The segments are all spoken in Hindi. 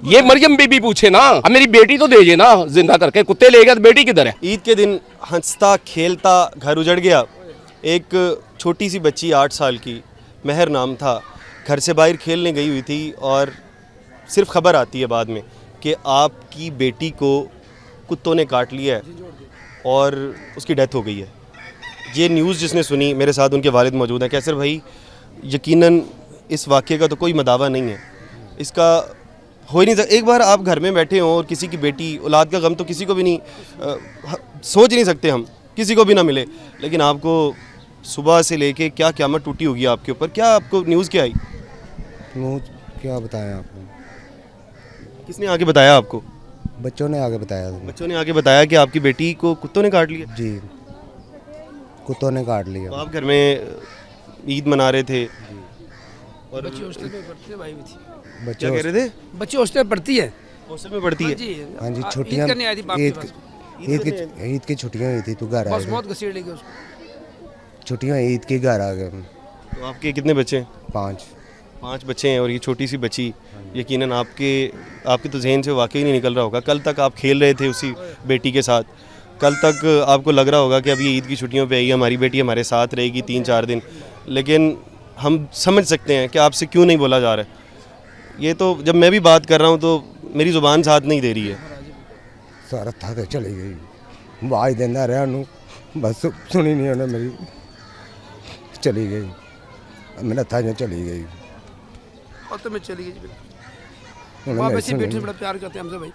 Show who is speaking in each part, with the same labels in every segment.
Speaker 1: ये मरियम बीबी पूछे ना, अब मेरी बेटी तो दीजिए ना जिंदा करके। कुत्ते ले गया तो बेटी किधर है?
Speaker 2: ईद के दिन हंसता खेलता घर उजड़ गया। एक छोटी सी बच्ची 8 साल की, महर नाम था, घर से बाहर खेलने गई हुई थी और सिर्फ खबर आती है बाद में कि आपकी बेटी को कुत्तों ने काट लिया है और उसकी डेथ हो गई है। ये न्यूज़ जिसने सुनी, मेरे साथ उनके वालिद मौजूद हैं। कैसर भाई, यकीनन इस वाक़े का तो कोई मदावा नहीं है, इसका हो ही नहीं सकता। एक बार आप घर में बैठे हों और किसी की बेटी, औलाद का गम तो किसी को भी नहीं सोच नहीं सकते हम, किसी को भी ना मिले, लेकिन आपको सुबह से लेके क्या क़यामत टूटी होगी आपके ऊपर। क्या आपको न्यूज़ क्या आई?
Speaker 3: न्यूज़ क्या बताया आपको?
Speaker 2: किसने आके बताया आपको?
Speaker 3: बच्चों ने आगे बताया।
Speaker 2: बच्चों ने आके बताया कि आपकी बेटी को कुत्तों ने काट लिया?
Speaker 3: जी, कुत्तों ने काट लिया।
Speaker 2: तो आप घर में ईद मना रहे थे और
Speaker 4: बच्ची हॉस्टल में पढ़ती है भाई भी थी।
Speaker 2: क्या कह रहे थे?
Speaker 4: बच्ची हॉस्टल में पढ़ती है।
Speaker 2: हॉस्टल में पढ़ती है?
Speaker 3: हाँ जी,
Speaker 4: ईद
Speaker 3: छुट्टियाँ
Speaker 4: करने आई थी बाप के पास।
Speaker 3: ईद की छुट्टियाँ हुई थी तो घर आ
Speaker 4: बस
Speaker 3: गए।
Speaker 4: बहुत घसीट लेगी उसको।
Speaker 3: छुट्टियाँ ईद के घर आ गए।
Speaker 2: तो आपके कितने बच्चे?
Speaker 3: 5
Speaker 2: बच्चे हैं और ये छोटी सी बच्ची, यकीनन आपके तो जहन से वाकई नहीं निकल रहा होगा। कल तक आप खेल रहे थे उसी बेटी के साथ, कल तक आपको लग रहा होगा कि अब ये ईद की छुट्टियों पे आई, हमारी बेटी हमारे साथ रहेगी 3-4 दिन, लेकिन हम समझ सकते हैं कि आपसे क्यों नहीं बोला जा रहा है। ये तो जब मैं भी बात कर रहा हूँ तो मेरी ज़ुबान साथ नहीं दे रही है।
Speaker 3: सारा था तो चली गई, आवाज देना रहा नू, बस सुनी नहीं उन्हें मेरी, चली गई। मेरा था जो चली गई।
Speaker 4: और तो मैं चली गई जी।
Speaker 3: उन्हें
Speaker 4: बाप
Speaker 3: मेरे
Speaker 4: ऐसी
Speaker 3: से
Speaker 4: बेटी से बड़ा प्यार करते हैं हमसे भाई।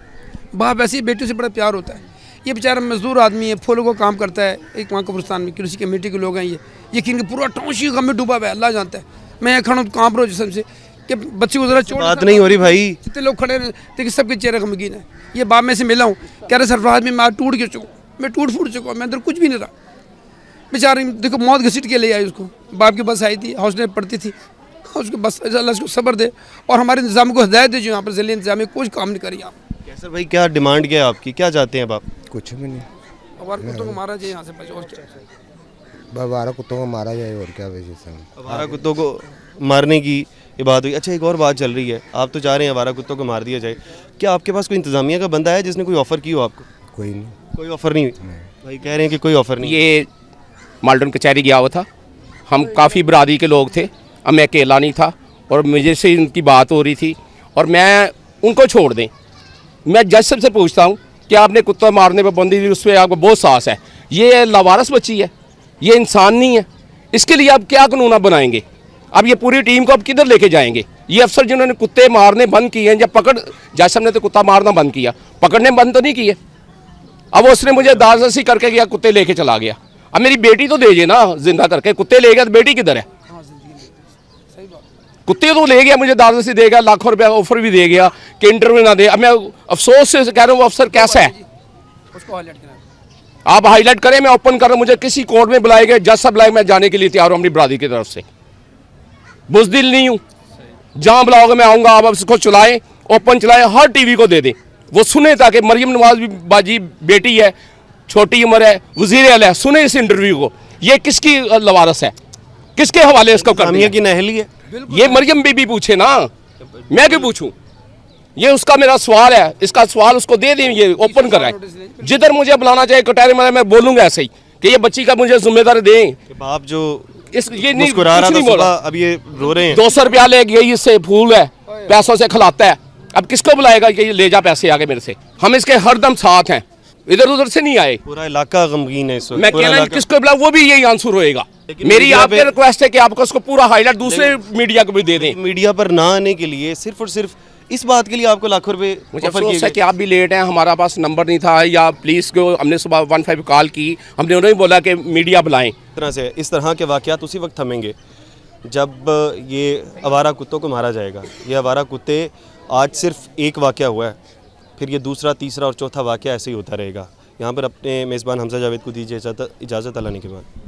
Speaker 4: बाप ऐसी बेटी से बड़ा प्यार होता है। ये बेचारा मजदूर आदमी है, फूलों को काम करता है एक वहाँ कब्रिस्तान में, कृषि कमेटी के लोग हैं ये। यकीन के पूरा टाउनशिप गम में डूबा हुआ है, अल्लाह जानता है। मैं यहाँ खड़ा हूँ कांप रहा हूँ जिसम से कि बच्चे को जरा चोट
Speaker 2: बात नहीं हो रही भाई।
Speaker 4: जितने लोग खड़े हैं देखिए सबके चेहरे गमगीन है। ये बाप में से मिला हूँ, कह रहे सरफराज में मैं आज टूट चुका हूँ, मैं टूट फूट चुका हूँ, मैं अंदर कुछ भी नहीं रहा। बेचारे देखो मौत घसीट के ले आई उसको। बाप की बस आई थी, हॉस्टल में पढ़ती थी, उसको बस अल्लाह उसको सब्र दे और हमारे इंतजाम को हिदायत दे जो यहाँ पर ज़िले इंतजाम में कुछ काम नहीं करी आप।
Speaker 2: कैसर भाई, क्या डिमांड क्या है आपकी, क्या चाहते हैं आप?
Speaker 3: कुछ भी नहीं,
Speaker 4: और कुत्तों को मारा जाए यहाँ से बच और क्या।
Speaker 3: बारह कुत्तों को मारा जाए और क्या वजह से।
Speaker 2: आवारा कुत्तों को मारने की ये बात हुई। अच्छा, एक और बात चल रही है, आप तो चाह रहे हैं आवारा कुत्तों को मार दिया जाए, क्या आपके पास कोई इंतजामिया का बंदा है जिसने कोई ऑफ़र की हो आपको?
Speaker 3: कोई नहीं,
Speaker 2: कोई ऑफ़र नहीं हुई? भाई कह रहे हैं कि कोई ऑफ़र नहीं।
Speaker 1: ये माल्टन कचहरी गया हुआ था, हम काफ़ी बरादरी के लोग थे, अब मैं अकेला नहीं था और मुझे से इनकी बात हो रही थी और मैं उनको छोड़ दें। मैं जज साहब से पूछता हूँ कि आपने कुत्ता मारने पर बंदी दी, उस पर आपको बहुत साहस है, ये लावारस बच्ची है, ये इंसान नहीं है, इसके लिए आप क्या कानून बनाएंगे? अब ये पूरी टीम को अब किधर लेके जाएंगे? ये अफसर जिन्होंने कुत्ते मारने बंद किए हैं, जब जज साहब ने तो कुत्ता मारना बंद किया, पकड़ने बंद तो नहीं किए। अब उसने मुझे दारसी करके गया, कुत्ते लेके चला गया। अब मेरी बेटी तो दीजिए ना जिंदा करके। कुत्ते ले गया तो बेटी किधर है? कुत्ते तो ले गया, मुझे दारसी देगा, लाखों रुपया ऑफर भी दे गया कि इंटरव्यू ना दे। अब मैं अफसोस से कह रहा हूँ वो अफसर कैसा है,
Speaker 4: उसको हाईलाइट करना।
Speaker 1: आप हाईलाइट करें, मैं ओपन कर रहा हूँ। मुझे किसी कोर्ट में बुलाए गए, जज साहब बुलाए, मैं जाने के लिए तैयार हूँ अपनी बरादरी की तरफ से। बुज़दिल नहीं हूँ, जहाँ बुलाओगे मैं आऊँगा। आप इसको चलाएं, ओपन चलाएं, हर टीवी को दे दें, वो सुने, ताकि मरियम नवाज बाजी बेटी है, छोटी उम्र है, वज़ीर आला है, सुने इस इंटरव्यू को। ये किसकी लवारस है, किसके हवाले इसको कर दिया?
Speaker 2: की नहली है
Speaker 1: ये मरियम बीबी पूछे ना, मैं क्यों पूछूं? ये उसका मेरा सवाल है, इसका सवाल उसको दे दें, ये ओपन कराएं। जिधर मुझे बुलाना चाहिए कटहरे में मैं बोलूंगा ऐसे ही कि ये बच्ची का मुझे जिम्मेदारी दें।
Speaker 2: बाप जो
Speaker 1: इस ये नहीं
Speaker 2: मुस्कुरा रहा
Speaker 1: कुछ
Speaker 2: था
Speaker 1: नहीं बोला।
Speaker 2: सुबह, अब ये रो रहे हैं।
Speaker 1: 200 रुपया ले गई, इससे फूल है, पैसों से खिलाता है। अब किसको बुलाएगा कि ये ले जा पैसे आगे मेरे से? हम इसके हरदम साथ हैं, इधर उधर से नहीं आए।
Speaker 2: पूरा इलाका गमगीन है इस वक्त।
Speaker 1: मैं
Speaker 2: पूरा
Speaker 1: कहना
Speaker 2: इलाका-
Speaker 1: किसको बुला, वो भी यही आंसर होएगा।
Speaker 2: लेकिन
Speaker 1: मेरी
Speaker 2: मीडिया
Speaker 1: आपके
Speaker 2: पे-
Speaker 1: रिक्वेस्ट है कि आपको उसको पूरा हाईलाइट दूसरे मीडिया को भी दे दें।
Speaker 2: मीडिया पर ना आने के लिए सिर्फ और सिर्फ इस बात के लिए आपको लाखों रुपए
Speaker 1: मुझे
Speaker 2: ऑफर किए
Speaker 1: अफसोस है
Speaker 2: गए।
Speaker 1: कि आप भी लेट हैं, हमारा पास नंबर नहीं था, या पुलिस को हमने सुबह 15 कॉल की, हमने उन्हें बोला कि मीडिया बुलाएं।
Speaker 2: इस तरह के वाक़यात उसी वक्त थमेंगे जब ये आवारा कुत्तों को मारा जाएगा। ये आवारा कुत्ते आज सिर्फ एक वाक़या हुआ है, फिर ये दूसरा, तीसरा और चौथा वाक़या ऐसे ही होता रहेगा। यहाँ पर अपने मेज़बान हमजा जावेद को दीजिए इजाज़त। अल्लाह ने के बाद।